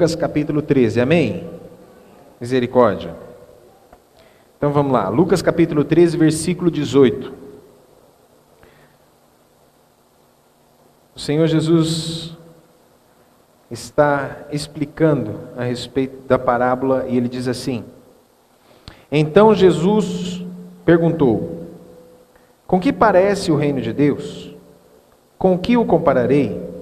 Lucas capítulo 13, amém? Misericórdia. Então vamos lá, Lucas capítulo 13, versículo 18. O Senhor Jesus está explicando a respeito da parábola e ele diz assim: Então Jesus perguntou: Com que parece o reino de Deus? Com que o compararei?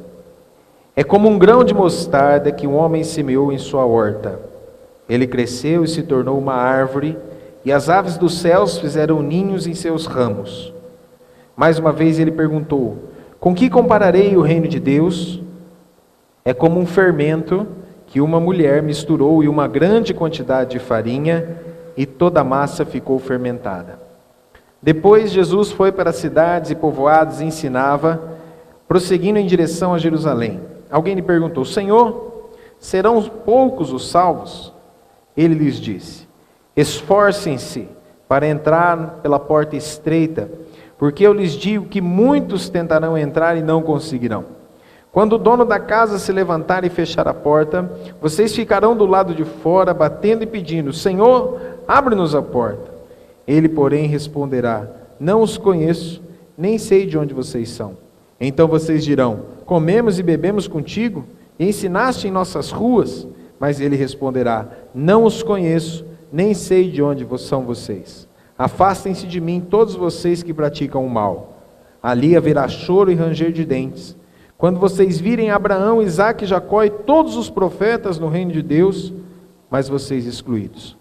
É como um grão de mostarda que um homem semeou em sua horta. Ele cresceu e se tornou uma árvore, e as aves dos céus fizeram ninhos em seus ramos. Mais uma vez ele perguntou: Com que compararei o reino de Deus? É como um fermento que uma mulher misturou em uma grande quantidade de farinha, e toda a massa ficou fermentada. Depois Jesus foi para as cidades e povoados e ensinava, prosseguindo em direção a Jerusalém. Alguém lhe perguntou: Senhor, serão poucos os salvos? Ele lhes disse: Esforcem-se para entrar pela porta estreita, porque eu lhes digo que muitos tentarão entrar e não conseguirão. Quando o dono da casa se levantar e fechar a porta, vocês ficarão do lado de fora, batendo e pedindo: Senhor, abre-nos a porta. Ele, porém, responderá: Não os conheço, nem sei de onde vocês são. Então vocês dirão: Comemos e bebemos contigo, e ensinaste em nossas ruas. Mas ele responderá: Não os conheço, nem sei de onde são vocês. Afastem-se de mim, todos vocês que praticam o mal. Ali haverá choro e ranger de dentes. Quando vocês virem Abraão, Isaque, Jacó e todos os profetas no reino de Deus, mas vocês excluídos.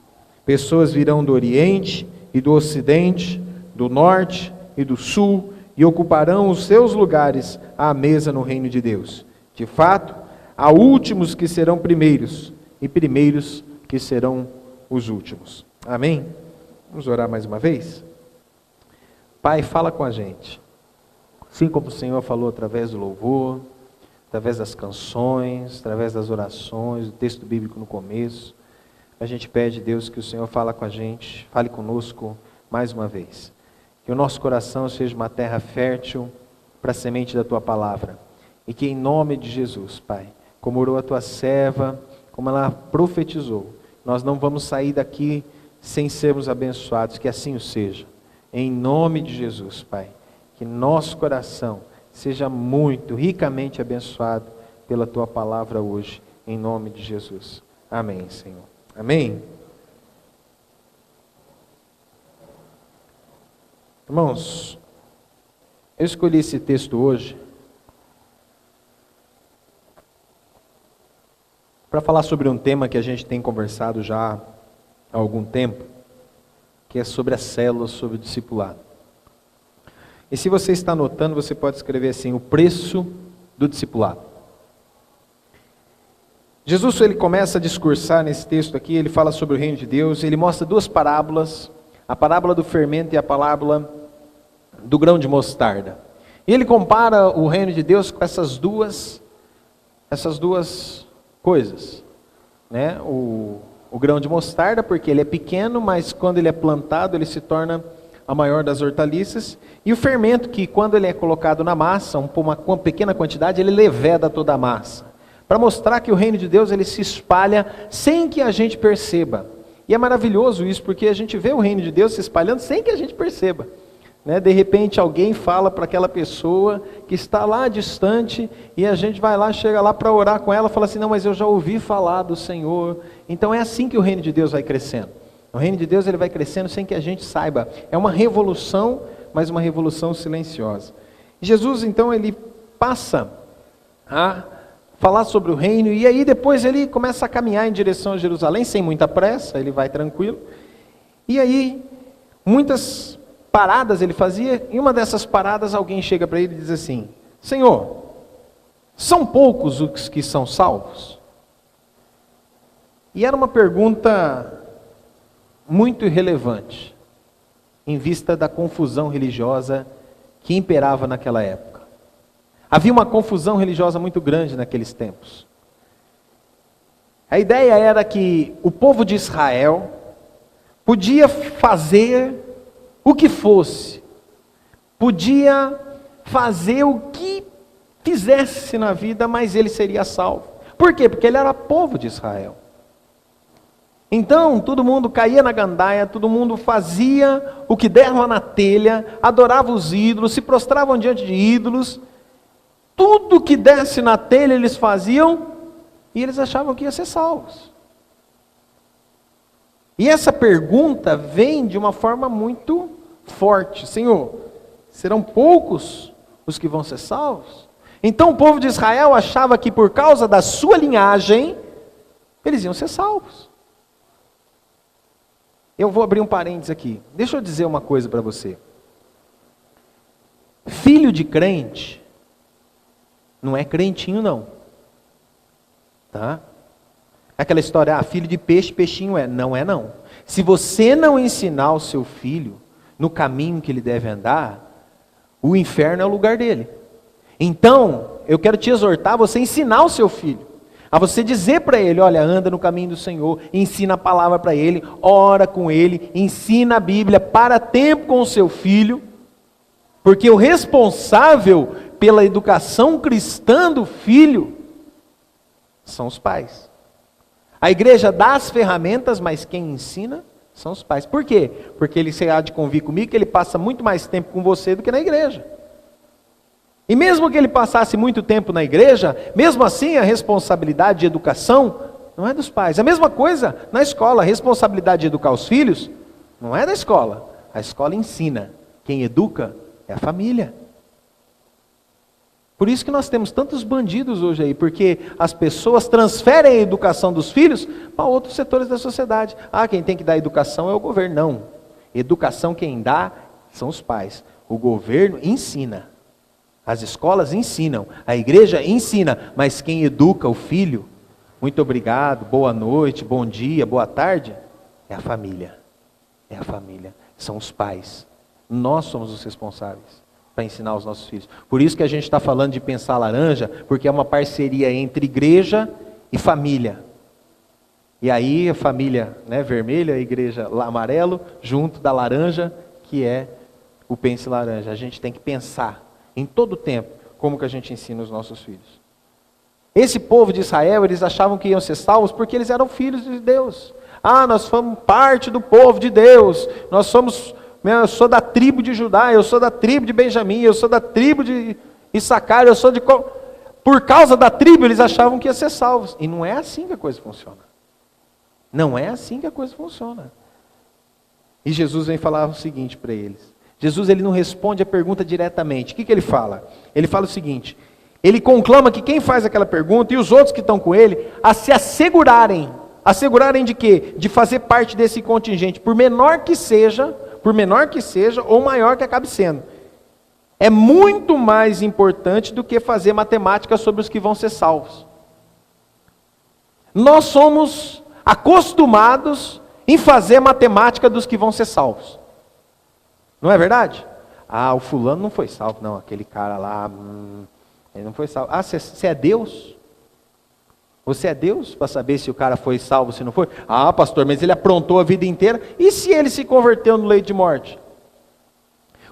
Pessoas virão do Oriente e do Ocidente, do Norte e do Sul, e ocuparão os seus lugares à mesa no reino de Deus. De fato, há últimos que serão primeiros, e primeiros que serão os últimos. Amém? Vamos orar mais uma vez? Pai, fala com a gente. Assim como o Senhor falou através do louvor, através das canções, através das orações, do texto bíblico no começo, a gente pede, Deus, que o Senhor fale com a gente, fale conosco mais uma vez. Que o nosso coração seja uma terra fértil para a semente da Tua palavra. E que em nome de Jesus, Pai, como orou a Tua serva, como ela profetizou, nós não vamos sair daqui sem sermos abençoados, que assim o seja. Em nome de Jesus, Pai, que nosso coração seja muito, ricamente abençoado pela Tua palavra hoje, em nome de Jesus. Amém, Senhor. Amém? Irmãos, eu escolhi esse texto hoje para falar sobre um tema que a gente tem conversado já há algum tempo, que é sobre as células, sobre o discipulado. E se você está anotando, você pode escrever assim: o preço do discipulado. Jesus, ele começa a discursar nesse texto aqui, ele fala sobre o reino de Deus, ele mostra duas parábolas, a parábola do fermento e a parábola do grão de mostarda. E ele compara o reino de Deus com essas duas coisas, né? O grão de mostarda, porque ele é pequeno, mas quando ele é plantado, ele se torna a maior das hortaliças. E o fermento, que quando ele é colocado na massa, uma pequena quantidade, ele leveda toda a massa. Para mostrar que o reino de Deus, ele se espalha sem que a gente perceba. E é maravilhoso isso, porque a gente vê o reino de Deus se espalhando sem que a gente perceba. Né? De repente alguém fala para aquela pessoa que está lá distante, e a gente vai lá, chega lá para orar com ela, fala assim: não, mas eu já ouvi falar do Senhor. Então é assim que o reino de Deus vai crescendo. O reino de Deus, ele vai crescendo sem que a gente saiba. É uma revolução, mas uma revolução silenciosa. Jesus, então, ele passa a falar sobre o reino, e aí depois ele começa a caminhar em direção a Jerusalém, sem muita pressa, ele vai tranquilo. E aí, muitas paradas ele fazia, e uma dessas paradas alguém chega para ele e diz assim: Senhor, são poucos os que são salvos? E era uma pergunta muito irrelevante. em vista da confusão religiosa que imperava naquela época. Havia uma confusão religiosa muito grande naqueles tempos. A ideia era que o povo de Israel podia fazer o que fosse, podia fazer o que fizesse na vida, mas ele seria salvo. Por quê? Porque ele era povo de Israel. Então, todo mundo caía na gandaia, todo mundo fazia o que der lá na telha, adorava os ídolos, se prostravam diante de ídolos. Tudo que desse na telha eles faziam, e eles achavam que ia ser salvos. E essa pergunta vem de uma forma muito forte. Senhor, serão poucos os que vão ser salvos? Então o povo de Israel achava que por causa da sua linhagem, eles iam ser salvos. Eu vou abrir um parênteses aqui. Deixa eu dizer uma coisa para você. Filho de crente não é crentinho não. Tá? Aquela história, filho de peixe, peixinho é. Não é não. Se você não ensinar o seu filho no caminho que ele deve andar, o inferno é o lugar dele. Então, eu quero te exortar a você ensinar o seu filho. A você dizer para ele, olha, anda no caminho do Senhor, ensina a palavra para ele, ora com ele, ensina a Bíblia, para tempo com o seu filho, porque o responsável pela educação cristã do filho são os pais. A igreja dá as ferramentas, mas quem ensina são os pais. Por quê? Porque ele há de convir comigo que ele passa muito mais tempo com você do que na igreja. E mesmo que ele passasse muito tempo na igreja, mesmo assim a responsabilidade de educação não é dos pais. A mesma coisa na escola, a responsabilidade de educar os filhos não é da escola. A escola ensina. Quem educa é a família. Por isso que nós temos tantos bandidos hoje aí, porque as pessoas transferem a educação dos filhos para outros setores da sociedade. Quem tem que dar educação é o governo. Não. Educação quem dá são os pais. O governo ensina. As escolas ensinam, a igreja ensina, mas quem educa o filho, muito obrigado, boa noite, bom dia, boa tarde, é a família. É a família, são os pais. Nós somos os responsáveis para ensinar os nossos filhos. Por isso que a gente está falando de pensar laranja, porque é uma parceria entre igreja e família. E aí a família, né, vermelha, a igreja amarelo, junto da laranja, que é o Pense Laranja. A gente tem que pensar em todo o tempo, como que a gente ensina os nossos filhos. Esse povo de Israel, eles achavam que iam ser salvos porque eles eram filhos de Deus. Nós somos parte do povo de Deus, eu sou da tribo de Judá, eu sou da tribo de Benjamim, eu sou da tribo de Issacar, eu sou de... Por causa da tribo, eles achavam que iam ser salvos. E não é assim que a coisa funciona. Não é assim que a coisa funciona. E Jesus vem falar o seguinte para eles. Jesus, ele não responde a pergunta diretamente. O que ele fala? Ele fala o seguinte, ele conclama que quem faz aquela pergunta e os outros que estão com ele, a se assegurarem de quê? De fazer parte desse contingente, por menor que seja, ou maior que acabe sendo. É muito mais importante do que fazer matemática sobre os que vão ser salvos. Nós somos acostumados em fazer matemática dos que vão ser salvos. Não é verdade? O fulano não foi salvo. Não, aquele cara lá, ele não foi salvo. Você é Deus? Você é Deus para saber se o cara foi salvo ou se não foi? Pastor, mas ele aprontou a vida inteira. E se ele se converteu no leito de morte?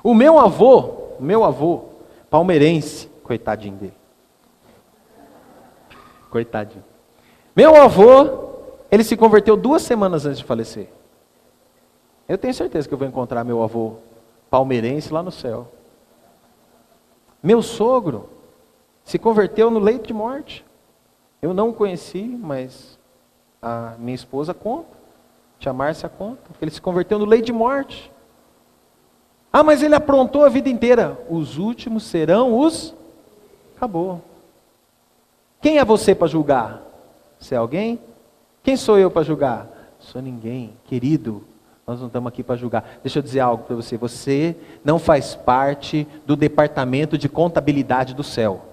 O meu avô, palmeirense, coitadinho dele. Coitadinho. Meu avô, ele se converteu 2 semanas antes de falecer. Eu tenho certeza que eu vou encontrar meu avô palmeirense lá no céu. Meu sogro se converteu no leito de morte. Eu não o conheci, mas a minha esposa conta, tia Márcia conta, que ele se converteu no leito de morte. Mas ele aprontou a vida inteira. Os últimos serão os... Acabou. Quem é você para julgar? Você é alguém? Quem sou eu para julgar? Sou ninguém, querido. Nós não estamos aqui para julgar. Deixa eu dizer algo para você. Você não faz parte do departamento de contabilidade do céu.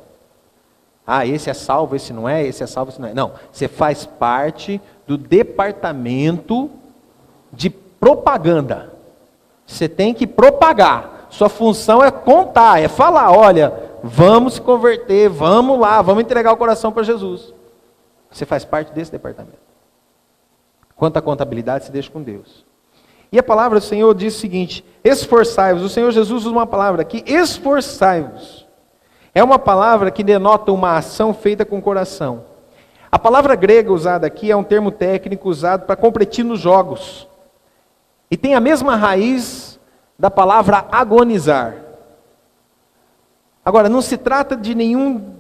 Esse é salvo, esse não é, esse é salvo, esse não é. Não, você faz parte do departamento de propaganda. Você tem que propagar. Sua função é contar, é falar, olha, vamos se converter, vamos lá, vamos entregar o coração para Jesus. Você faz parte desse departamento. Quanto à contabilidade, se deixa com Deus. E a palavra do Senhor diz o seguinte, esforçai-vos. O Senhor Jesus usa uma palavra aqui, esforçai-vos. É uma palavra que denota uma ação feita com o coração. A palavra grega usada aqui é um termo técnico usado para competir nos jogos. E tem a mesma raiz da palavra agonizar. Agora, não se trata de nenhum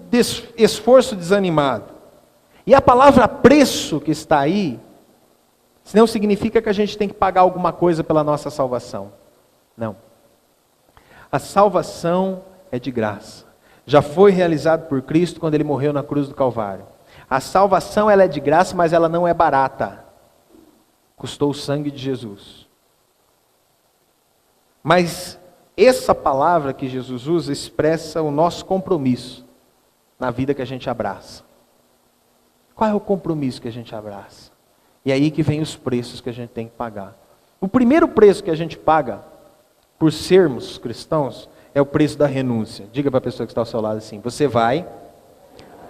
esforço desanimado. E a palavra preço que está aí, não significa que a gente tem que pagar alguma coisa pela nossa salvação. Não. A salvação é de graça. Já foi realizado por Cristo quando Ele morreu na cruz do Calvário. A salvação ela é de graça, mas ela não é barata. Custou o sangue de Jesus. Mas essa palavra que Jesus usa expressa o nosso compromisso na vida que a gente abraça. Qual é o compromisso que a gente abraça? E aí que vem os preços que a gente tem que pagar. O primeiro preço que a gente paga por sermos cristãos é o preço da renúncia. Diga para a pessoa que está ao seu lado assim, você vai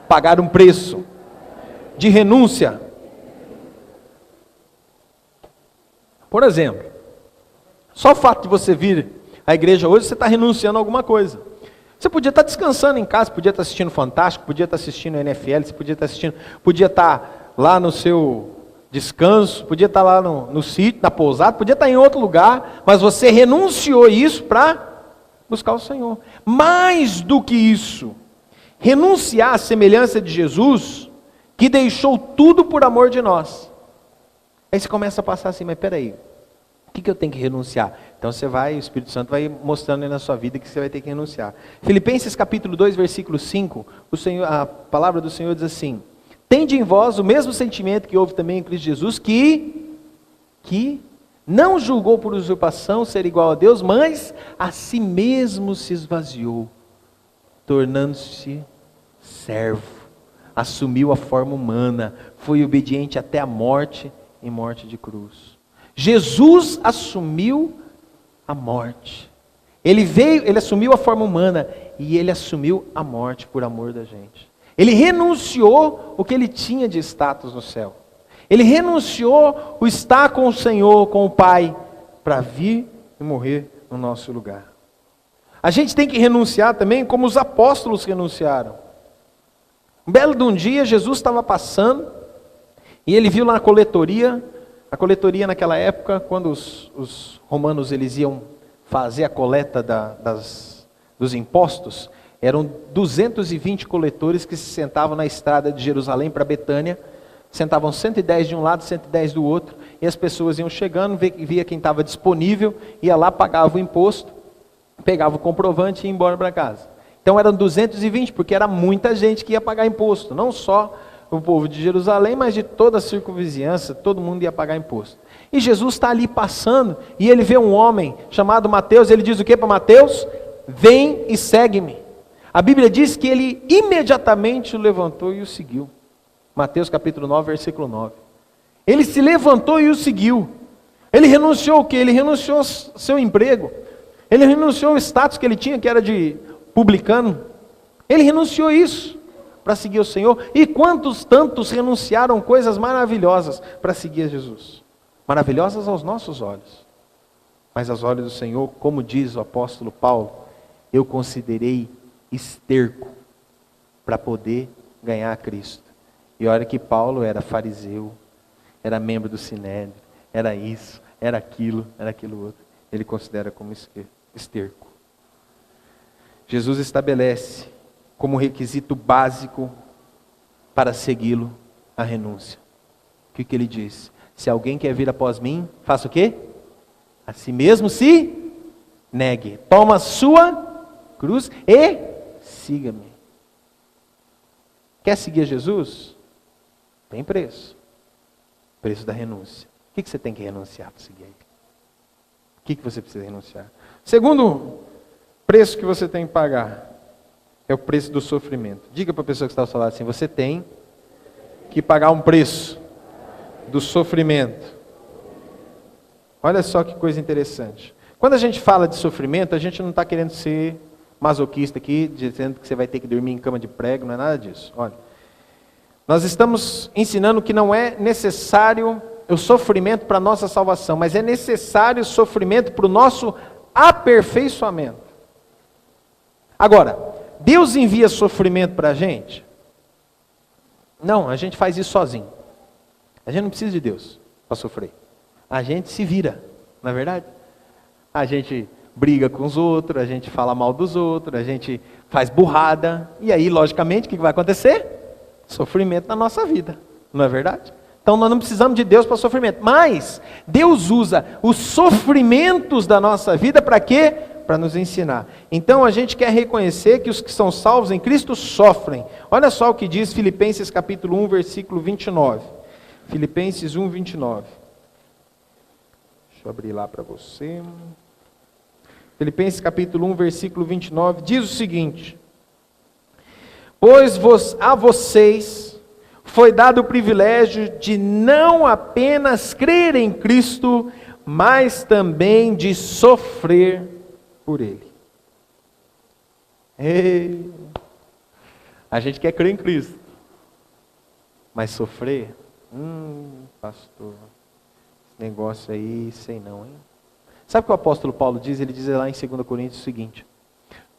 pagar um preço de renúncia. Por exemplo, só o fato de você vir à igreja hoje, você está renunciando a alguma coisa. Você podia estar descansando em casa, podia estar assistindo Fantástico, podia estar assistindo NFL, você podia estar lá no seu descanso, podia estar lá no sítio, na pousada, podia estar em outro lugar, mas você renunciou isso para buscar o Senhor. Mais do que isso, renunciar à semelhança de Jesus, que deixou tudo por amor de nós. Aí você começa a passar assim, mas peraí, o que eu tenho que renunciar? Então você vai, o Espírito Santo vai mostrando aí na sua vida que você vai ter que renunciar. Filipenses capítulo 2, versículo 5, a palavra do Senhor diz assim, tende em vós o mesmo sentimento que houve também em Cristo Jesus, que não julgou por usurpação ser igual a Deus, mas a si mesmo se esvaziou, tornando-se servo, assumiu a forma humana, foi obediente até a morte e morte de cruz. Jesus assumiu a morte. Ele assumiu a forma humana e ele assumiu a morte por amor da gente. Ele renunciou o que ele tinha de status no céu. Ele renunciou o estar com o Senhor, com o Pai, para vir e morrer no nosso lugar. A gente tem que renunciar também como os apóstolos renunciaram. Um belo de um dia, Jesus estava passando e ele viu lá na coletoria. A coletoria naquela época, quando os romanos eles iam fazer a coleta dos impostos, eram 220 coletores que se sentavam na estrada de Jerusalém para Betânia, sentavam 110 de um lado, 110 do outro, e as pessoas iam chegando, via quem estava disponível, ia lá, pagava o imposto, pegava o comprovante e ia embora para casa. Então eram 220, porque era muita gente que ia pagar imposto, não só o povo de Jerusalém, mas de toda a circunvizinhança, todo mundo ia pagar imposto. E Jesus está ali passando, e ele vê um homem chamado Mateus, ele diz o que para Mateus? Vem e segue-me. A Bíblia diz que ele imediatamente o levantou e o seguiu. Mateus capítulo 9, versículo 9. Ele se levantou e o seguiu. Ele renunciou o quê? Ele renunciou seu emprego. Ele renunciou o status que ele tinha, que era de publicano. Ele renunciou isso para seguir o Senhor. E quantos tantos renunciaram coisas maravilhosas para seguir a Jesus? Maravilhosas aos nossos olhos. Mas aos olhos do Senhor, como diz o apóstolo Paulo, eu considerei esterco para poder ganhar a Cristo. E olha que Paulo era fariseu, era membro do Sinédrio, era isso, era aquilo outro. Ele considera como esterco. Jesus estabelece como requisito básico para segui-lo a renúncia. O que ele diz? Se alguém quer vir após mim, faça o quê? A si mesmo se negue. Toma a sua cruz e siga-me. Quer seguir Jesus? Tem preço. Preço da renúncia. O que você tem que renunciar para seguir ele? O que você precisa renunciar? Segundo preço que você tem que pagar é o preço do sofrimento. Diga para a pessoa que está ao seu lado assim, você tem que pagar um preço do sofrimento. Olha só que coisa interessante. Quando a gente fala de sofrimento, a gente não está querendo ser masoquista aqui, dizendo que você vai ter que dormir em cama de prego, não é nada disso. Olha, nós estamos ensinando que não é necessário o sofrimento para a nossa salvação, mas é necessário o sofrimento para o nosso aperfeiçoamento. Agora, Deus envia sofrimento para a gente? Não, a gente faz isso sozinho. A gente não precisa de Deus para sofrer. A gente se vira, não é verdade? A gente briga com os outros, a gente fala mal dos outros, a gente faz burrada, e aí, logicamente, o que vai acontecer? Sofrimento na nossa vida, não é verdade? Então nós não precisamos de Deus para sofrimento, mas Deus usa os sofrimentos da nossa vida para quê? Para nos ensinar. Então a gente quer reconhecer que os que são salvos em Cristo sofrem. Olha só o que diz Filipenses capítulo 1, versículo 29. Filipenses 1, 29. Deixa eu abrir lá para você. Filipenses capítulo 1, versículo 29, diz o seguinte: pois a vocês foi dado o privilégio de não apenas crer em Cristo, mas também de sofrer por Ele. Ei, a gente quer crer em Cristo, mas sofrer? Pastor, esse negócio aí, sei não, hein? Sabe o que o apóstolo Paulo diz? Ele diz lá em 2 Coríntios o seguinte: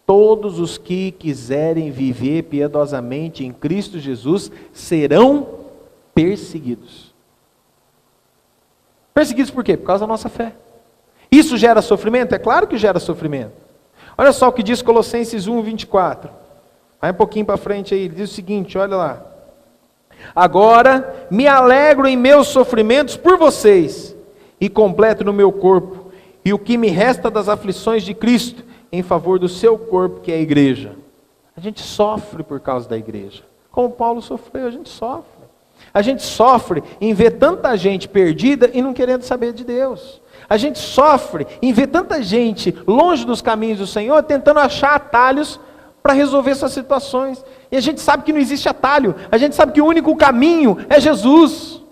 todos os que quiserem viver piedosamente em Cristo Jesus serão perseguidos. Perseguidos por quê? Por causa da nossa fé. Isso gera sofrimento? É claro que gera sofrimento. Olha só o que diz Colossenses 1, 24. Vai um pouquinho para frente aí, ele diz o seguinte, olha lá. Agora me alegro em meus sofrimentos por vocês, e completo no meu corpo, e o que me resta das aflições de Cristo, em favor do seu corpo, que é a igreja. A gente sofre por causa da igreja. Como Paulo sofreu, a gente sofre. A gente sofre em ver tanta gente perdida e não querendo saber de Deus. A gente sofre em ver tanta gente longe dos caminhos do Senhor, tentando achar atalhos para resolver suas situações. E a gente sabe que não existe atalho. A gente sabe que o único caminho é Jesus.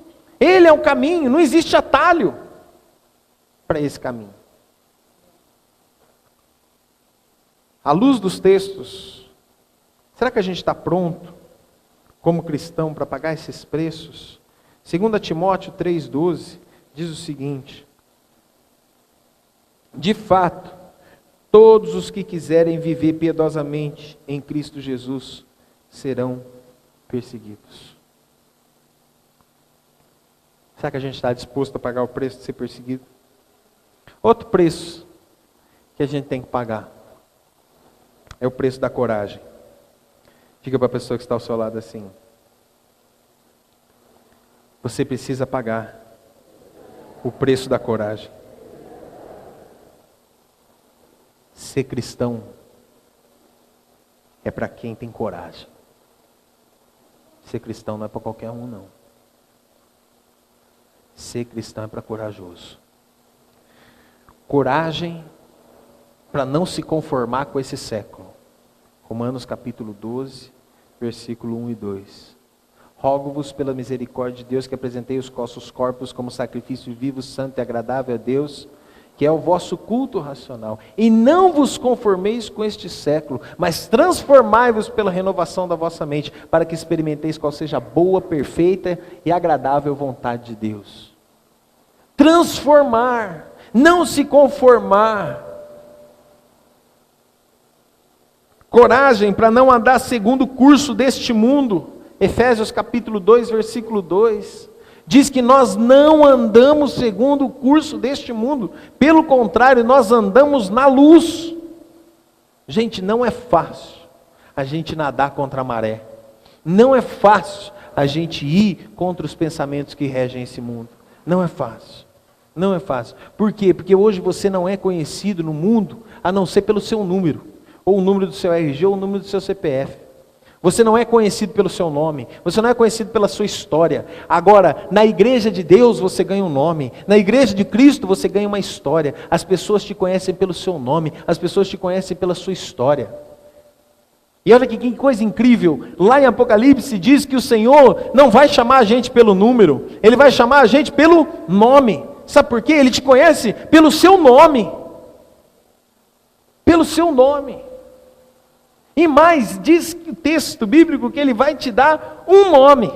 Ele é o caminho, não existe atalho para esse caminho. À luz dos textos, será que a gente está pronto, como cristão, para pagar esses preços? 2 Timóteo 3,12 diz o seguinte: de fato, todos os que quiserem viver piedosamente em Cristo Jesus serão perseguidos. Será que a gente está disposto a pagar o preço de ser perseguido? Outro preço que a gente tem que pagar é o preço da coragem. Diga para a pessoa que está ao seu lado assim: você precisa pagar o preço da coragem. Ser cristão é para quem tem coragem. Ser cristão não é para qualquer um, não. Ser cristão é para corajoso. Coragem para não se conformar com esse século. Romanos capítulo 12, versículo 1 e 2. Rogo-vos pela misericórdia de Deus que apresentei os vossos corpos como sacrifício vivo, santo e agradável a Deus, que é o vosso culto racional. E não vos conformeis com este século, mas transformai-vos pela renovação da vossa mente, para que experimenteis qual seja a boa, perfeita e agradável vontade de Deus. Transformar, não se conformar. Coragem para não andar segundo o curso deste mundo. Efésios capítulo 2, versículo 2. Diz que nós não andamos segundo o curso deste mundo. Pelo contrário, nós andamos na luz. Gente, não é fácil a gente nadar contra a maré. Não é fácil a gente ir contra os pensamentos que regem esse mundo. Não é fácil. Não é fácil. Por quê? Porque hoje você não é conhecido no mundo, a não ser pelo seu número. Ou o número do seu RG, ou o número do seu CPF. Você não é conhecido pelo seu nome, você não é conhecido pela sua história. Agora, na igreja de Deus você ganha um nome, na igreja de Cristo você ganha uma história. As pessoas te conhecem pelo seu nome, as pessoas te conhecem pela sua história. E olha que coisa incrível, lá em Apocalipse diz que o Senhor não vai chamar a gente pelo número, Ele vai chamar a gente pelo nome. Sabe por quê? Ele te conhece pelo seu nome. pelo seu nome. E mais, diz o texto bíblico que ele vai te dar um nome.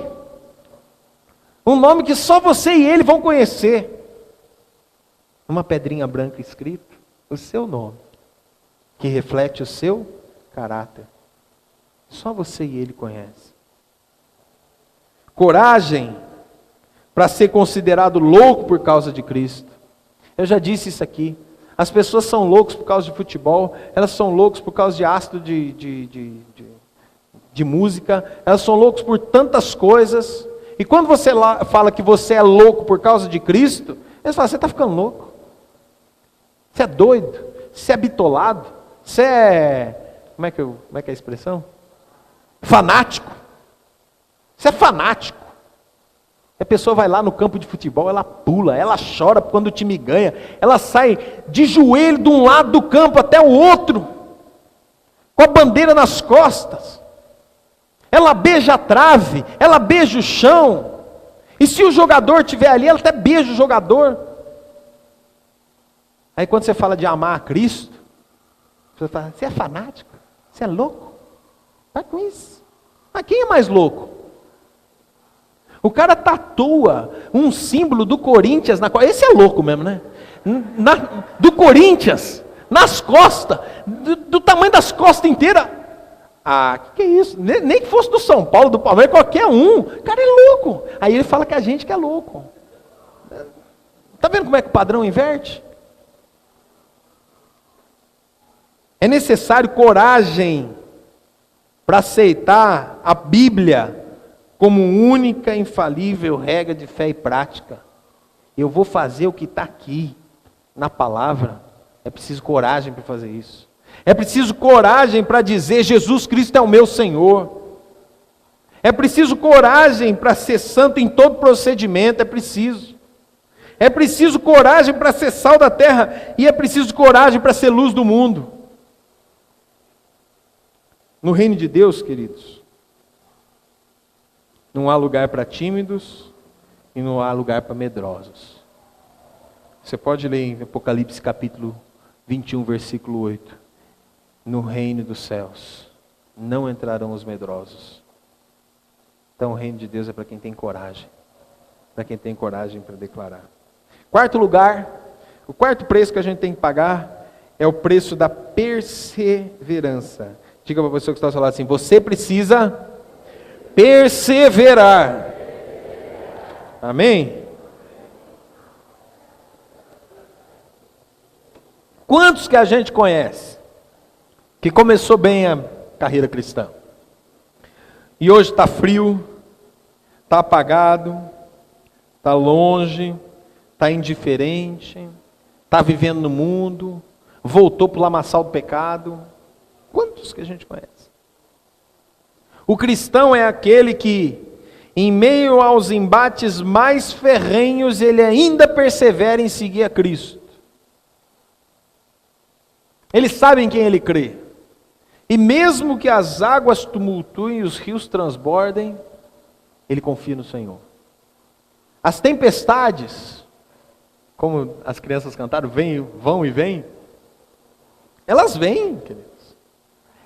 Um nome que só você e ele vão conhecer. Uma pedrinha branca escrito, o seu nome, que reflete o seu caráter. Só você e ele conhecem. Coragem para ser considerado louco por causa de Cristo. Eu já disse isso aqui. As pessoas são loucos por causa de futebol, elas são loucos por causa de ácido de música, elas são loucos por tantas coisas. E quando você fala que você é louco por causa de Cristo, eles falam, você está ficando louco. Você é doido, você é bitolado, você é, como é que é a expressão? Fanático. Você é fanático. A pessoa vai lá no campo de futebol, ela pula, ela chora quando o time ganha, ela sai de joelho de um lado do campo até o outro, com a bandeira nas costas. Ela beija a trave, ela beija o chão. E se o jogador estiver ali, ela até beija o jogador. Aí quando você fala de amar a Cristo, você fala, você é fanático? Você é louco? Para com isso. Mas quem é mais louco? O cara tatua um símbolo do Corinthians na costa. Esse é louco mesmo, né? Do Corinthians, nas costas, do tamanho das costas inteiras. Ah, que é isso? Nem que fosse do São Paulo, do Palmeiras, qualquer um. O cara é louco. Aí ele fala que a gente que é louco. Está vendo como é que o padrão inverte? É necessário coragem para aceitar a Bíblia como única, infalível regra de fé e prática. Eu vou fazer o que está aqui, na palavra. É preciso coragem para fazer isso. É preciso coragem para dizer, Jesus Cristo é o meu Senhor. É preciso coragem para ser santo em todo procedimento, é preciso. É preciso coragem para ser sal da terra, e é preciso coragem para ser luz do mundo. No reino de Deus, queridos, não há lugar para tímidos e não há lugar para medrosos. Você pode ler em Apocalipse capítulo 21, versículo 8. No reino dos céus não entrarão os medrosos. Então o reino de Deus é para quem tem coragem. Para quem tem coragem para declarar. Quarto lugar, o quarto preço que a gente tem que pagar é o preço da perseverança. Diga para a pessoa que está falando assim, você precisa perseverar. Amém? Quantos que a gente conhece que começou bem a carreira cristã e hoje está frio, está apagado, está longe, está indiferente, está vivendo no mundo, voltou para o lamaçal do pecado? Quantos que a gente conhece? O cristão é aquele que, em meio aos embates mais ferrenhos, ele ainda persevera em seguir a Cristo. Ele sabe em quem ele crê. E mesmo que as águas tumultuem e os rios transbordem, ele confia no Senhor. As tempestades, como as crianças cantaram, vão e vêm, elas vêm, queridos.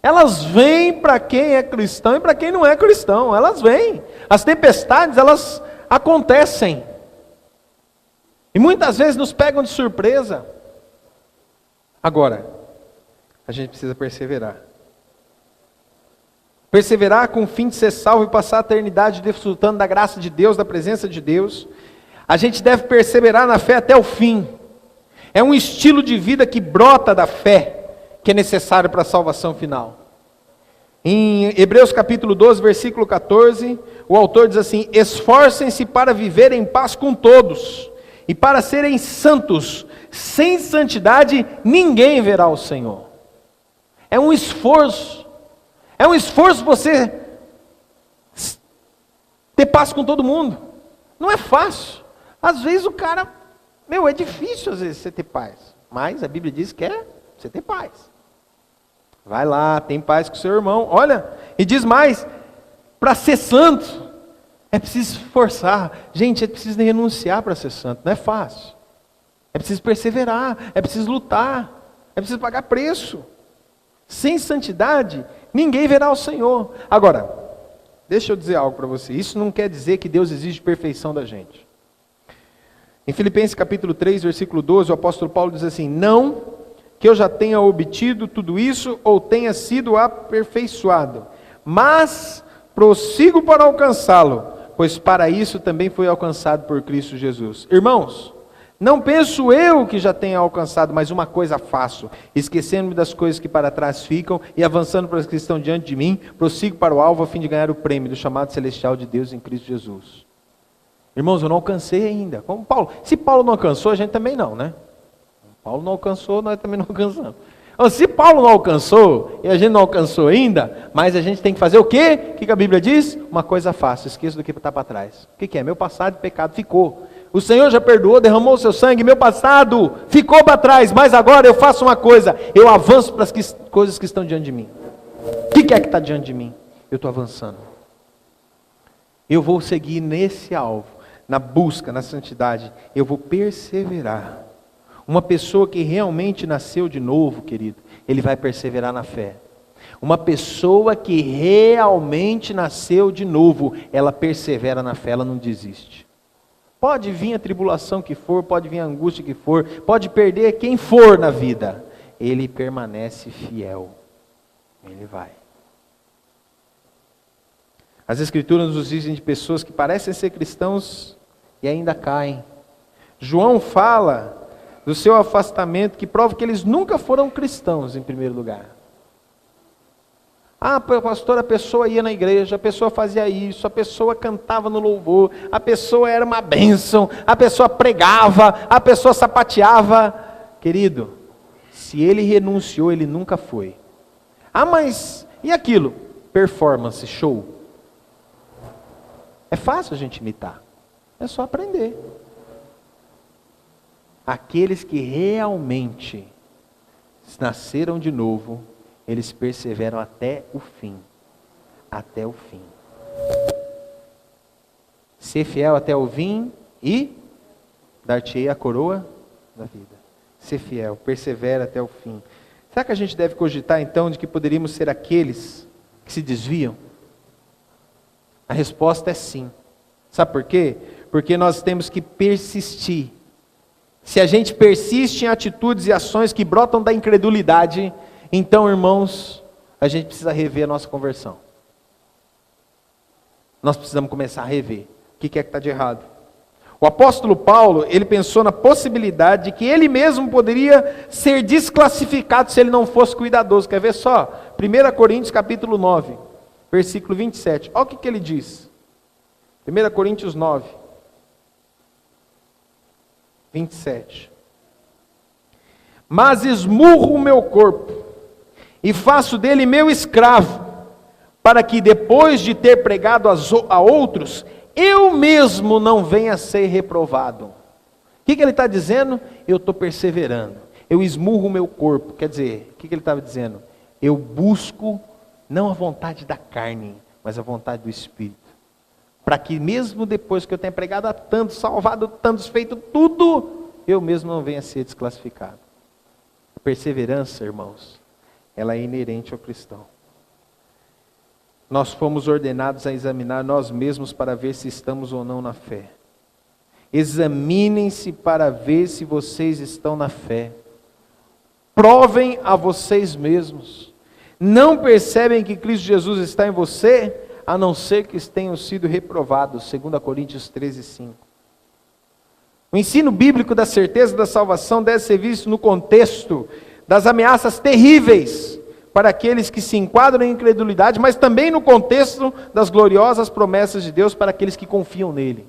Elas vêm para quem é cristão e para quem não é cristão. Elas vêm. As tempestades, elas acontecem. E muitas vezes nos pegam de surpresa. Agora, a gente precisa perseverar. Perseverar com o fim de ser salvo e passar a eternidade desfrutando da graça de Deus, da presença de Deus. A gente deve perseverar na fé até o fim. É um estilo de vida que brota da fé, que é necessário para a salvação final. Em Hebreus capítulo 12, versículo 14, o autor diz assim, esforcem-se para viver em paz com todos, e para serem santos, sem santidade ninguém verá o Senhor. É um esforço você ter paz com todo mundo. Não é fácil. Às vezes o cara, é difícil às vezes você ter paz, mas a Bíblia diz que é você ter paz. Vai lá, tem paz com o seu irmão. Olha, e diz mais, para ser santo, é preciso esforçar. Gente, é preciso renunciar para ser santo, não é fácil. É preciso perseverar, é preciso lutar, é preciso pagar preço. sem santidade, ninguém verá o Senhor. Agora, deixa eu dizer algo para você. Isso não quer dizer que Deus exige perfeição da gente. Em Filipenses capítulo 3, versículo 12, o apóstolo Paulo diz assim: não que eu já tenha obtido tudo isso, ou tenha sido aperfeiçoado, mas prossigo para alcançá-lo, pois para isso também fui alcançado por Cristo Jesus. Irmãos, não penso eu que já tenha alcançado, mas uma coisa faço, esquecendo-me das coisas que para trás ficam, e avançando para as que estão diante de mim, prossigo para o alvo a fim de ganhar o prêmio do chamado celestial de Deus em Cristo Jesus. Irmãos, eu não alcancei ainda. Como Paulo, se Paulo não alcançou, a gente também não, né? Paulo não alcançou, nós também não alcançamos. Então, se Paulo não alcançou, e a gente não alcançou ainda, mas a gente tem que fazer o quê? O que a Bíblia diz? Uma coisa fácil, esqueça do que está para trás. O que é? Meu passado de pecado ficou. O Senhor já perdoou, derramou o seu sangue, meu passado ficou para trás, mas agora eu faço uma coisa, eu avanço para as coisas que estão diante de mim. O que é que está diante de mim? Eu estou avançando. Eu vou seguir nesse alvo, na busca, na santidade, eu vou perseverar. Uma pessoa que realmente nasceu de novo, querido, ele vai perseverar na fé. Uma pessoa que realmente nasceu de novo, ela persevera na fé, ela não desiste. Pode vir a tribulação que for, pode vir a angústia que for, pode perder quem for na vida, ele permanece fiel. Ele vai. As Escrituras nos dizem de pessoas que parecem ser cristãos e ainda caem. João fala do seu afastamento, que prova que eles nunca foram cristãos em primeiro lugar. Ah, pastor, a pessoa ia na igreja, a pessoa fazia isso, a pessoa cantava no louvor, a pessoa era uma bênção, a pessoa pregava, a pessoa sapateava. Querido, se ele renunciou, ele nunca foi. Ah, mas e aquilo? Performance, show. É fácil a gente imitar, é só aprender. Aqueles que realmente nasceram de novo, eles perseveram até o fim. Até o fim. Ser fiel até o fim e dar-te-ei a coroa da vida. Ser fiel, persevera até o fim. Será que a gente deve cogitar então de que poderíamos ser aqueles que se desviam? A resposta é sim. Sabe por quê? Porque nós temos que persistir. Se a gente persiste em atitudes e ações que brotam da incredulidade, então, irmãos, a gente precisa rever a nossa conversão. Nós precisamos começar a rever. O que é que está de errado? O apóstolo Paulo, ele pensou na possibilidade de que ele mesmo poderia ser desclassificado se ele não fosse cuidadoso. Quer ver só? 1 Coríntios capítulo 9, versículo 27. Olha o que ele diz. 1 Coríntios 9. 27. Mas esmurro o meu corpo e faço dele meu escravo, para que depois de ter pregado a outros, eu mesmo não venha a ser reprovado. O que ele está dizendo? Eu estou perseverando, eu esmurro o meu corpo. Quer dizer, o que ele estava dizendo? Eu busco não a vontade da carne, mas a vontade do Espírito. Para que mesmo depois que eu tenha pregado a tantos, salvado tantos, feito tudo, eu mesmo não venha a ser desclassificado. A perseverança, irmãos, ela é inerente ao cristão. Nós fomos ordenados a examinar nós mesmos para ver se estamos ou não na fé. Examinem-se para ver se vocês estão na fé. Provem a vocês mesmos. Não percebem que Cristo Jesus está em você, a não ser que tenham sido reprovados, 2 Coríntios 13, 5. O ensino bíblico da certeza da salvação deve ser visto no contexto das ameaças terríveis para aqueles que se enquadram em incredulidade, mas também no contexto das gloriosas promessas de Deus para aqueles que confiam nele.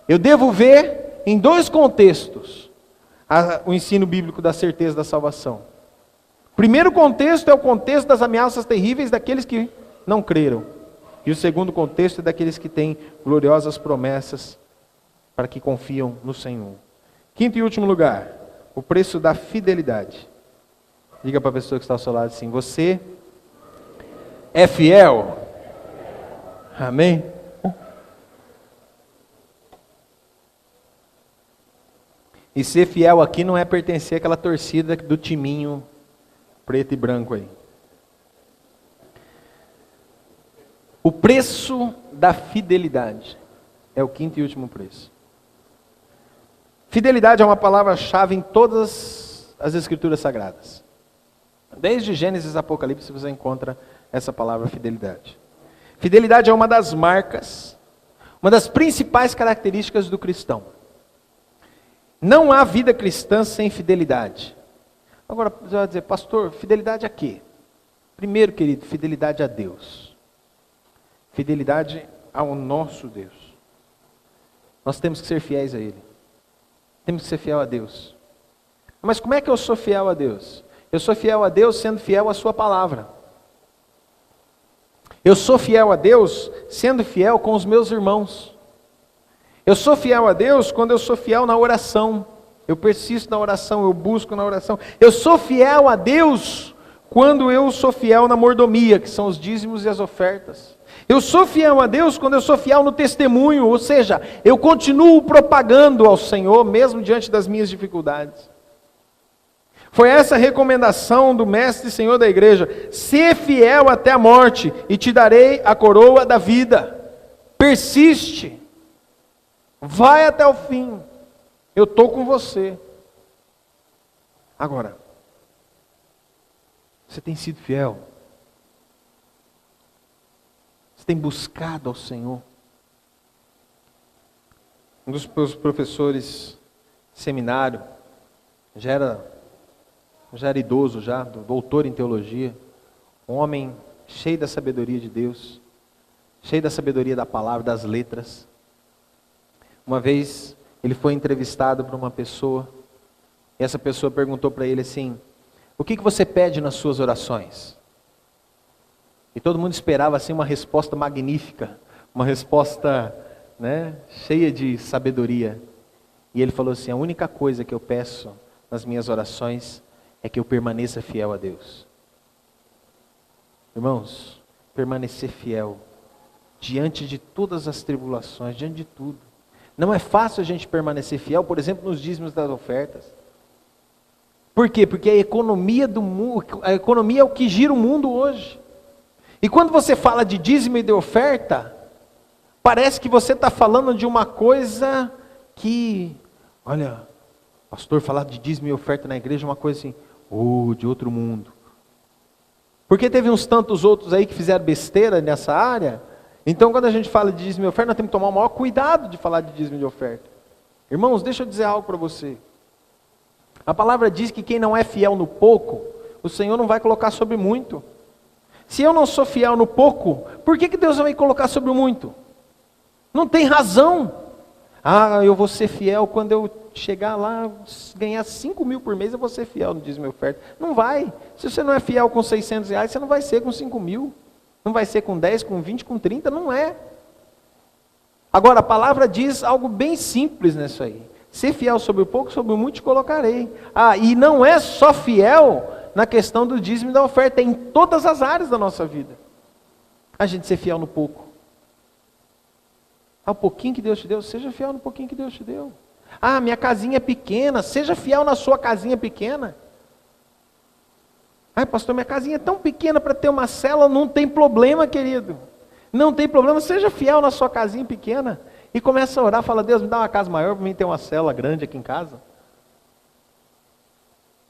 Eu devo ver em dois contextos o ensino bíblico da certeza da salvação. O primeiro contexto é o contexto das ameaças terríveis daqueles que não creram. E o segundo contexto é daqueles que têm gloriosas promessas para que confiam no Senhor. Quinto e último lugar, o preço da fidelidade. Diga para a pessoa que está ao seu lado assim: você é fiel? Amém? E ser fiel aqui não é pertencer àquela torcida do timinho preto e branco aí. O preço da fidelidade é o quinto e último preço. Fidelidade é uma palavra-chave em todas as escrituras sagradas. Desde Gênesis a Apocalipse você encontra essa palavra fidelidade. Fidelidade é uma das marcas, uma das principais características do cristão. Não há vida cristã sem fidelidade. Agora, você vai dizer, pastor, fidelidade a quê? Primeiro, querido, fidelidade a Deus. Fidelidade ao nosso Deus. Nós temos que ser fiéis a Ele. Temos que ser fiel a Deus. Mas como é que eu sou fiel a Deus? Eu sou fiel a Deus sendo fiel à sua palavra. Eu sou fiel a Deus sendo fiel com os meus irmãos. Eu sou fiel a Deus quando eu sou fiel na oração. Eu persisto na oração, eu busco na oração. Eu sou fiel a Deus quando eu sou fiel na mordomia, que são os dízimos e as ofertas. Eu sou fiel a Deus quando eu sou fiel no testemunho, ou seja, eu continuo propagando ao Senhor, mesmo diante das minhas dificuldades. Foi essa a recomendação do mestre e Senhor da igreja: ser fiel até a morte, e te darei a coroa da vida. Persiste, vai até o fim, eu estou com você. Agora, você tem sido fiel? Você tem buscado ao Senhor? Um dos meus professores de seminário, já era idoso, doutor em teologia, um homem cheio da sabedoria de Deus, cheio da sabedoria da palavra, das letras. Uma vez ele foi entrevistado por uma pessoa, e essa pessoa perguntou para ele assim: o que você pede nas suas orações? E todo mundo esperava assim uma resposta magnífica, uma resposta, cheia de sabedoria. E ele falou assim: a única coisa que eu peço nas minhas orações é que eu permaneça fiel a Deus. Irmãos, permanecer fiel diante de todas as tribulações, diante de tudo. Não é fácil a gente permanecer fiel, por exemplo, nos dízimos das ofertas. Por quê? Porque a economia é o que gira o mundo hoje. E quando você fala de dízimo e de oferta, parece que você está falando de uma coisa que, olha, pastor, falar de dízimo e oferta na igreja é uma coisa assim, de outro mundo. Porque teve uns tantos outros aí que fizeram besteira nessa área. Então quando a gente fala de dízimo e oferta, nós temos que tomar o maior cuidado de falar de dízimo e oferta. Irmãos, deixa eu dizer algo para você. A palavra diz que quem não é fiel no pouco, o Senhor não vai colocar sobre muito. Se eu não sou fiel no pouco, por que Deus vai me colocar sobre o muito? Não tem razão. Eu vou ser fiel quando eu chegar lá, ganhar 5.000 por mês, eu vou ser fiel no dízimo e oferta. Não vai. Se você não é fiel com R$600, você não vai ser com 5.000. Não vai ser com 10, com 20, com 30, não é. Agora, a palavra diz algo bem simples nisso aí. Ser fiel sobre o pouco, sobre o muito te colocarei. E não é só fiel na questão do dízimo e da oferta, é em todas as áreas da nossa vida. A gente ser fiel no pouco. O pouquinho que Deus te deu, seja fiel no pouquinho que Deus te deu. Minha casinha é pequena, seja fiel na sua casinha pequena. Pastor, minha casinha é tão pequena para ter uma célula, não tem problema, querido. Não tem problema, seja fiel na sua casinha pequena. E começa a orar, fala: Deus, me dá uma casa maior para mim ter uma célula grande aqui em casa.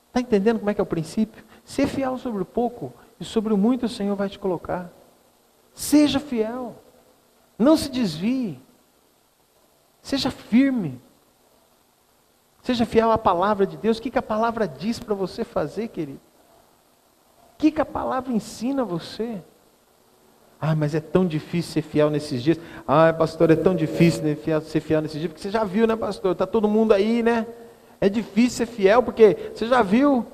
Está entendendo como é que é o princípio? Ser fiel sobre o pouco e sobre o muito o Senhor vai te colocar. Seja fiel. Não se desvie. Seja firme. Seja fiel à palavra de Deus. O que a palavra diz para você fazer, querido? O que a palavra ensina a você? Mas é tão difícil ser fiel nesses dias. Pastor, é tão difícil ser fiel nesses dias. Porque você já viu, né, pastor? Está todo mundo aí, né? É difícil ser fiel, porque você já viu.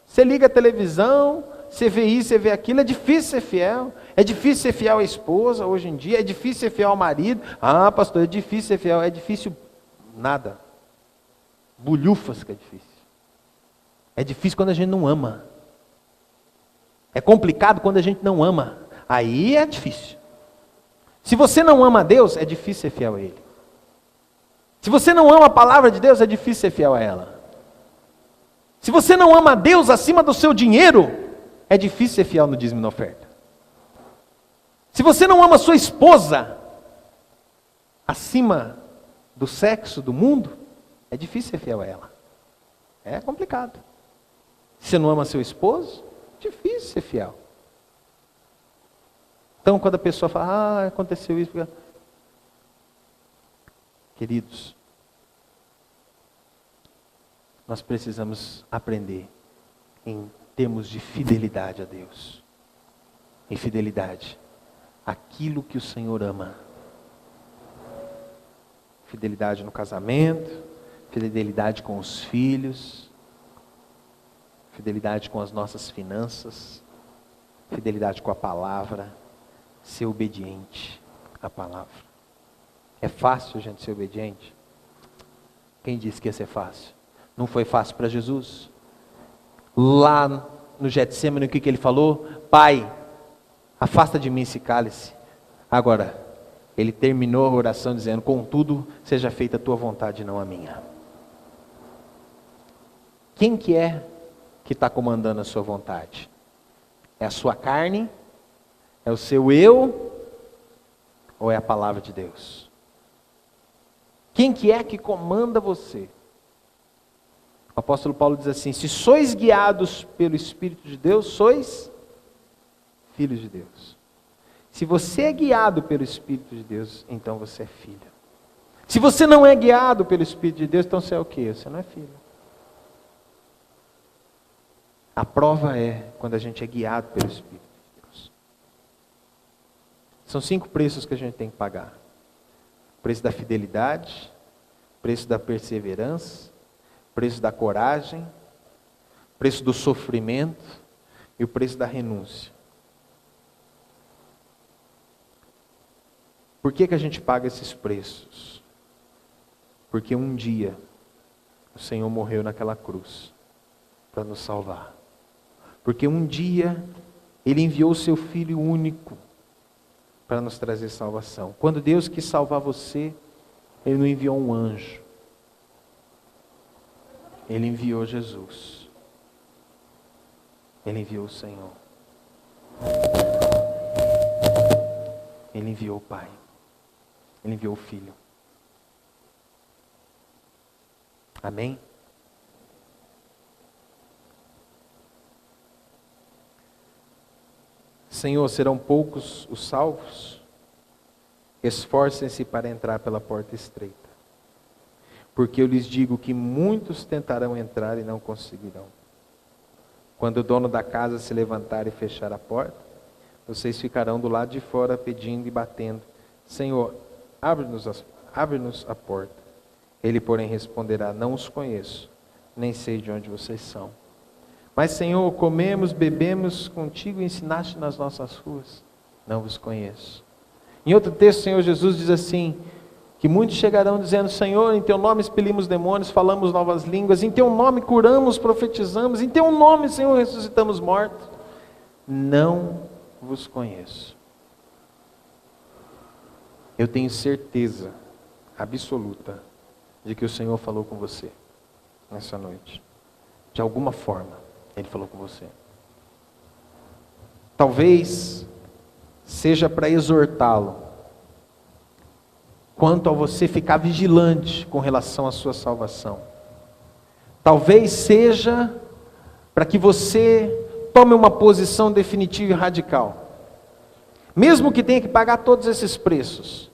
Você liga a televisão, você vê isso, você vê aquilo. É difícil ser fiel. É difícil ser fiel à esposa hoje em dia. É difícil ser fiel ao marido. Pastor, é difícil ser fiel. É difícil nada. Bulhufas que é difícil. É difícil quando a gente não ama. É complicado quando a gente não ama. Aí é difícil. Se você não ama a Deus, é difícil ser fiel a Ele. Se você não ama a palavra de Deus, é difícil ser fiel a ela. Se você não ama a Deus acima do seu dinheiro, é difícil ser fiel no dízimo e na oferta. Se você não ama sua esposa acima do sexo, do mundo, é difícil ser fiel a ela. É complicado. Se você não ama seu esposo, é difícil ser fiel. Então, quando a pessoa fala, aconteceu isso... Queridos, nós precisamos aprender em termos de fidelidade a Deus. Em fidelidade àquilo que o Senhor ama. Fidelidade no casamento, fidelidade com os filhos, fidelidade com as nossas finanças, fidelidade com a palavra, ser obediente à palavra. É fácil, gente, ser obediente? Quem disse que ia ser fácil? Não foi fácil para Jesus? Lá no Getsemane, o que ele falou? Pai, afasta de mim esse cálice. Agora, ele terminou a oração dizendo, contudo, seja feita a tua vontade, não a minha. Quem que está comandando a sua vontade? É a sua carne? É o seu eu? Ou é a palavra de Deus? Quem que é que comanda você? O apóstolo Paulo diz assim, se sois guiados pelo Espírito de Deus, sois filhos de Deus. Se você é guiado pelo Espírito de Deus, então você é filho. Se você não é guiado pelo Espírito de Deus, então você é o quê? Você não é filho. A prova é quando a gente é guiado pelo Espírito de Deus. São 5 preços que a gente tem que pagar. O preço da fidelidade, o preço da perseverança, o preço da coragem, o preço do sofrimento e o preço da renúncia. Por que a gente paga esses preços? Porque um dia o Senhor morreu naquela cruz para nos salvar. Porque um dia Ele enviou o seu Filho único para nos trazer salvação. Quando Deus quis salvar você, Ele não enviou um anjo. Ele enviou Jesus. Ele enviou o Senhor. Ele enviou o Pai. Ele enviou o Filho. Amém? Senhor, serão poucos os salvos? Esforcem-se para entrar pela porta estreita. Porque eu lhes digo que muitos tentarão entrar e não conseguirão. Quando o dono da casa se levantar e fechar a porta, vocês ficarão do lado de fora pedindo e batendo. Senhor, abre-nos a porta. Ele, porém, responderá, não os conheço, nem sei de onde vocês são. Mas, Senhor, comemos, bebemos contigo e ensinaste nas nossas ruas. Não vos conheço. Em outro texto, o Senhor Jesus diz assim, que muitos chegarão dizendo, Senhor, em teu nome expelimos demônios, falamos novas línguas, em teu nome curamos, profetizamos, em teu nome, Senhor, ressuscitamos mortos. Não vos conheço. Eu tenho certeza absoluta de que o Senhor falou com você nessa noite. De alguma forma, Ele falou com você. Talvez seja para exortá-lo, quanto a você ficar vigilante com relação à sua salvação. Talvez seja para que você tome uma posição definitiva e radical. Mesmo que tenha que pagar todos esses preços.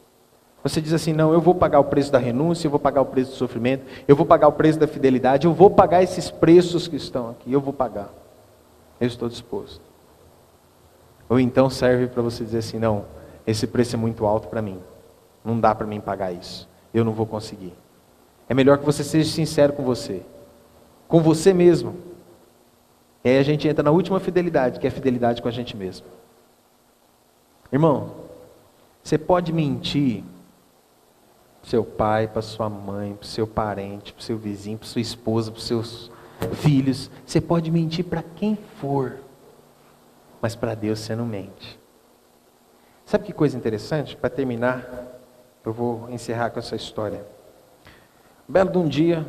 Você diz assim, não, eu vou pagar o preço da renúncia, eu vou pagar o preço do sofrimento, eu vou pagar o preço da fidelidade, eu vou pagar esses preços que estão aqui, eu vou pagar. Eu estou disposto. Ou então serve para você dizer assim, não, esse preço é muito alto para mim. Não dá para mim pagar isso. Eu não vou conseguir. É melhor que você seja sincero com você mesmo. E aí a gente entra na última fidelidade, que é a fidelidade com a gente mesmo. Irmão, você pode mentir para seu pai, para sua mãe, para o seu parente, para o seu vizinho, para sua esposa, para os seus filhos. Você pode mentir para quem for, mas para Deus você não mente. Sabe que coisa interessante? Para terminar, eu vou encerrar com essa história. Um belo de um dia,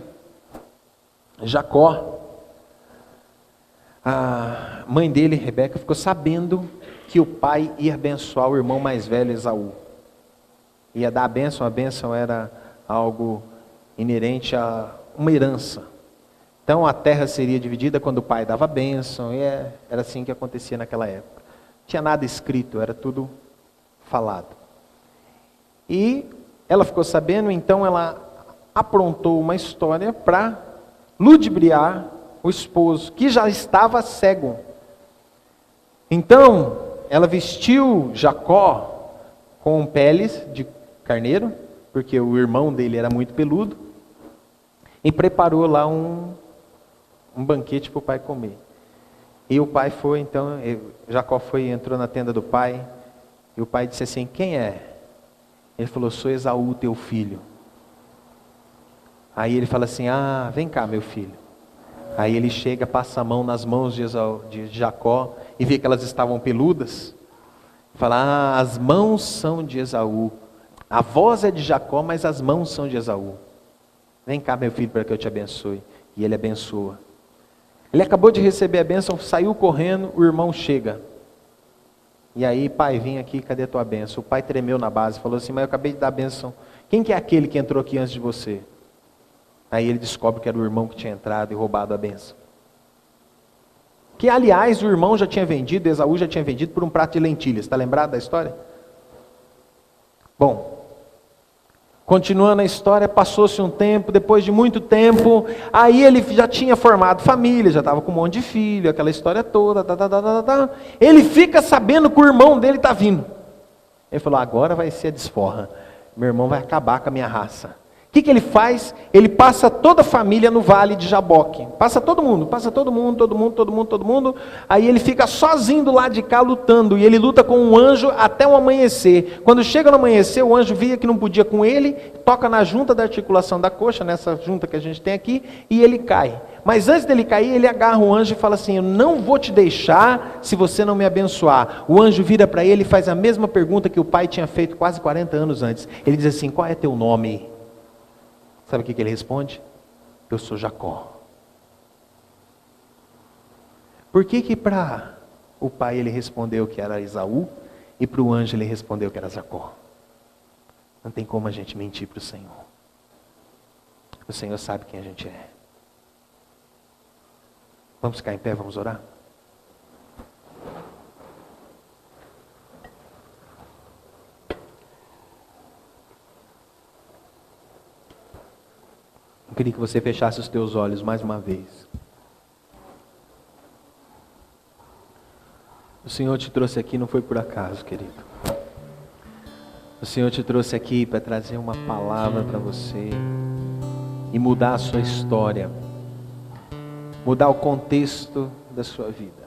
Jacó a mãe dele, Rebeca, ficou sabendo que o pai ia abençoar o irmão mais velho, Esaú. Ia dar a bênção era algo inerente a uma herança. Então a terra seria dividida quando o pai dava a bênção, e era assim que acontecia naquela época. Não tinha nada escrito, era tudo falado. E ela ficou sabendo, então ela aprontou uma história para ludibriar o esposo, que já estava cego. Então, ela vestiu Jacó com peles de carneiro, porque o irmão dele era muito peludo, e preparou lá um banquete para o pai comer. E o pai foi, então, Jacó entrou na tenda do pai, e o pai disse assim: quem é? Ele falou: sou Esaú, teu filho. Aí ele fala assim: ah, vem cá, meu filho. Aí ele chega, passa a mão nas mãos de Jacó, e vê que elas estavam peludas. Fala: ah, as mãos são de Esaú. A voz é de Jacó, mas as mãos são de Esaú. Vem cá, meu filho, para que eu te abençoe. E ele abençoa. Ele acabou de receber a bênção, saiu correndo, o irmão chega. E aí: pai, vem aqui, cadê a tua bênção? O pai tremeu na base, falou assim: mas eu acabei de dar a bênção. Quem que é aquele que entrou aqui antes de você? Aí ele descobre que era o irmão que tinha entrado e roubado a bênção. Que, aliás, o irmão já tinha vendido, Esaú já tinha vendido por um prato de lentilhas. Está lembrado da história? Bom, continuando a história, passou-se um tempo, depois de muito tempo, aí ele já tinha formado família, já estava com um monte de filho, aquela história toda, ele fica sabendo que o irmão dele está vindo. Ele falou: agora vai ser a desforra, meu irmão vai acabar com a minha raça. O que ele faz? Ele passa toda a família no vale de Jaboque. Passa todo mundo. Aí ele fica sozinho do lado de cá lutando. E ele luta com um anjo até o amanhecer. Quando chega no amanhecer, o anjo via que não podia com ele, toca na junta da articulação da coxa, nessa junta que a gente tem aqui, e ele cai. Mas antes dele cair, ele agarra o anjo e fala assim: eu não vou te deixar se você não me abençoar. O anjo vira para ele e faz a mesma pergunta que o pai tinha feito quase 40 anos antes. Ele diz assim: qual é teu nome? Sabe o que ele responde? Eu sou Jacó. Por que para o pai ele respondeu que era Esaú e para o anjo ele respondeu que era Jacó? Não tem como a gente mentir para o Senhor. O Senhor sabe quem a gente é. Vamos ficar em pé, vamos orar? Eu queria que você fechasse os teus olhos mais uma vez. O Senhor te trouxe aqui, não foi por acaso, querido. O Senhor te trouxe aqui para trazer uma palavra para você e mudar a sua história, mudar o contexto da sua vida.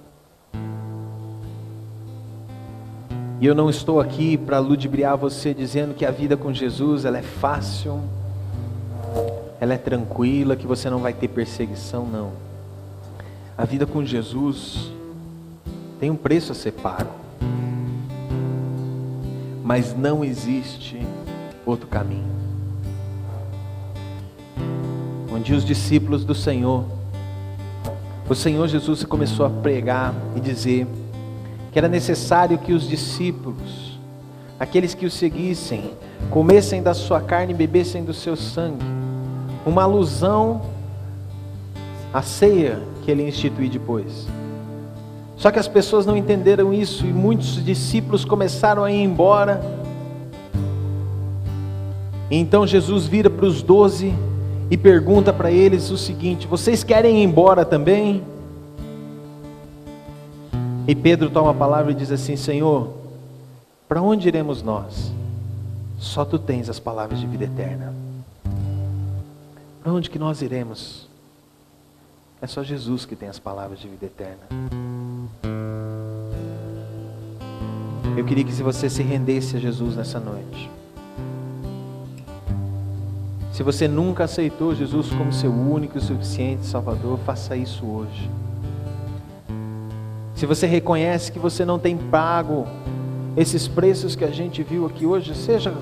E eu não estou aqui para ludibriar você dizendo que a vida com Jesus ela é fácil, ela é tranquila, que você não vai ter perseguição, não. A vida com Jesus tem um preço a ser pago. Mas não existe outro caminho. Onde os discípulos do Senhor, o Senhor Jesus começou a pregar e dizer que era necessário que os discípulos, aqueles que o seguissem, comessem da sua carne e bebessem do seu sangue. Uma alusão à ceia que ele instituiu depois. Só que as pessoas não entenderam isso e muitos discípulos começaram a ir embora. E então Jesus vira para os 12 e pergunta para eles o seguinte: vocês querem ir embora também? E Pedro toma a palavra e diz assim: Senhor, para onde iremos nós? Só tu tens as palavras de vida eterna. Para onde que nós iremos? É só Jesus que tem as palavras de vida eterna. Eu queria que se você se rendesse a Jesus nessa noite. Se você nunca aceitou Jesus como seu único e suficiente Salvador, faça isso hoje. Se você reconhece que você não tem pago esses preços que a gente viu aqui hoje, seja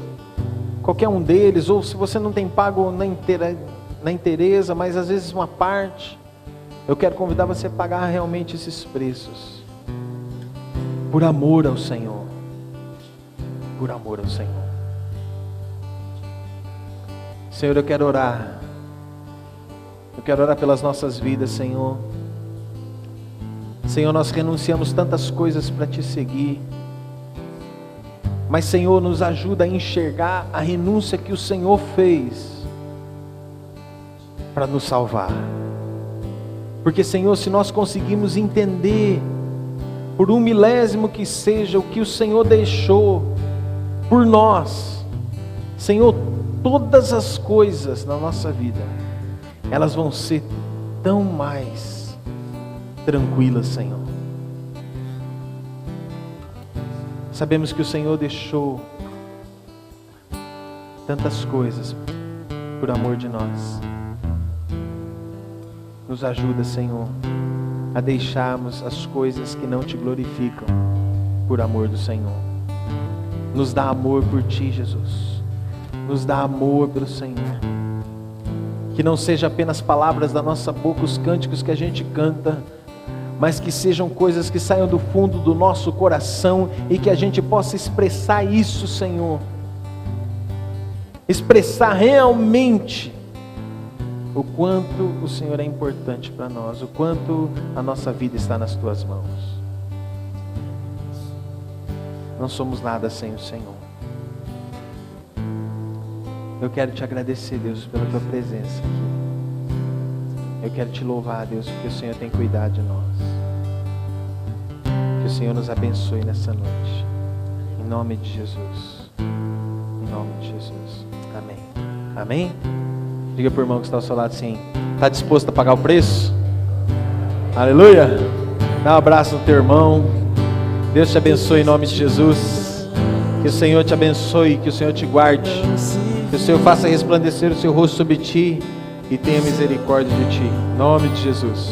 qualquer um deles, ou se você não tem pago na inteireza, mas às vezes uma parte, Eu quero convidar você a pagar realmente esses preços. Por amor ao Senhor. Por amor ao Senhor. Senhor, eu quero orar. Eu quero orar pelas nossas vidas, Senhor. Senhor, nós renunciamos tantas coisas para Te seguir. Mas, Senhor, nos ajuda a enxergar a renúncia que o Senhor fez para nos salvar. Porque, Senhor, se nós conseguimos entender, por um milésimo que seja, o que o Senhor deixou por nós, Senhor, todas as coisas na nossa vida, elas vão ser tão mais tranquilas, Senhor. Sabemos que o Senhor deixou tantas coisas por amor de nós. Nos ajuda, Senhor, a deixarmos as coisas que não Te glorificam por amor do Senhor. Nos dá amor por Ti, Jesus. Nos dá amor pelo Senhor. Que não seja apenas palavras da nossa boca, os cânticos que a gente canta, mas que sejam coisas que saiam do fundo do nosso coração e que a gente possa expressar isso, Senhor. Expressar realmente o quanto o Senhor é importante para nós, o quanto a nossa vida está nas Tuas mãos. Não somos nada sem o Senhor. Eu quero Te agradecer, Deus, pela Tua presença aqui. Eu quero Te louvar, Deus, porque o Senhor tem cuidado de nós. Que o Senhor nos abençoe nessa noite. Em nome de Jesus. Em nome de Jesus. Amém. Amém? Diga para o irmão que está ao seu lado assim: está disposto a pagar o preço? Aleluia! Dá um abraço no teu irmão. Deus te abençoe em nome de Jesus. Que o Senhor te abençoe, que o Senhor te guarde, que o Senhor faça resplandecer o seu rosto sobre ti e tenha misericórdia de ti. Em nome de Jesus.